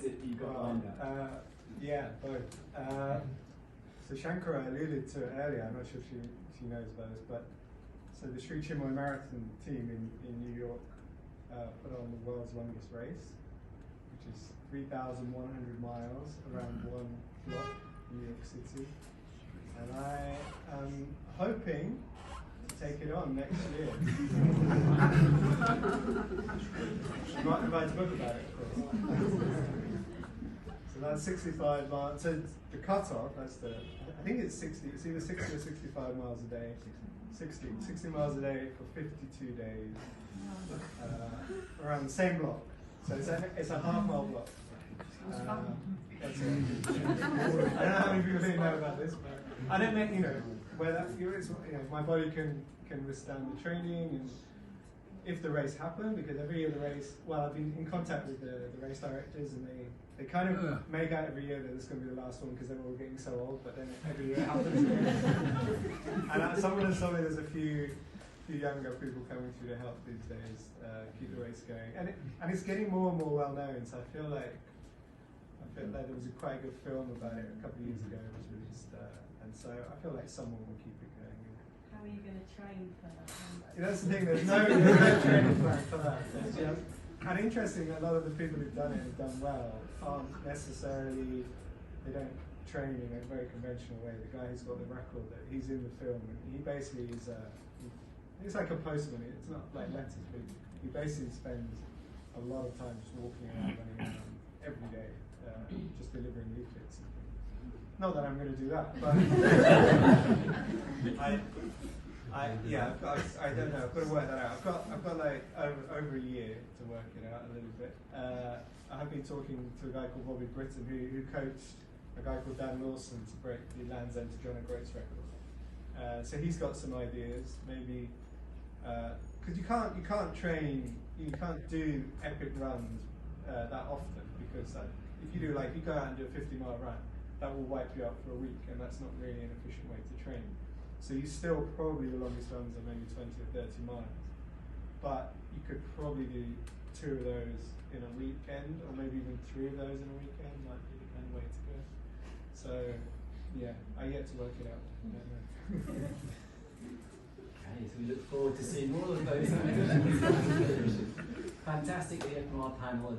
is it you've got behind that? Yeah, both. So Shankara alluded to it earlier, I'm not sure if she knows about this, but so the Sri Chinmoy Marathon team in New York put on the world's longest race, which is 3,100 miles around one block in New York City. And I am hoping to take it on next year. I might invite to book about it, of course. So that's 65 miles. So the cutoff, that's the, I think it's 60, it's either 60 or 65 miles a day. 60 miles a day for 52 days, around the same block. So it's a half-mile block. That's it. I don't know how many people really know about this, but I don't make, where that, my body can withstand the training, and if the race happened, because every year the race, well, I've been in contact with the race directors, and they kind of make out every year that it's going to be the last one because they're all getting so old, but then every year it happens. And someone has told me there's a few younger people coming through to help these days keep the race going, and it's getting more and more well known. So I feel like there was quite a good film about it a couple of years ago. It was released, and so I feel like someone will keep it going. How are you going to train for that? That's the thing. There's no training plan for that. And interesting, a lot of the people who've done it have done well. Aren't necessarily, they don't train in a very conventional way. The guy who's got the record, that he's in the film, and he basically is it's like a postman. It's not like letters, but he basically spends a lot of time just walking around, running around every day, just delivering leaflets. Not that I'm going to do that, but I don't know. I've got to work that out. I've got like over a year to work it out a little bit. I have been talking to a guy called Bobby Britton who coached a guy called Dan Lawson to break the Land's End to John O'Groats record. So he's got some ideas, maybe because you can't train, you can't do epic runs that often, because if you go out and do a 50-mile run, that will wipe you out for a week, and that's not really an efficient way to train. So you still probably, the longest runs are maybe 20 or 30 miles, but you could probably do 2 of those in a weekend, or maybe even 3 of those in a weekend, might be the kind of way to go. So yeah, I yet to work it out. Okay, so we look forward to seeing more of those. Fantastic to hear from our panel.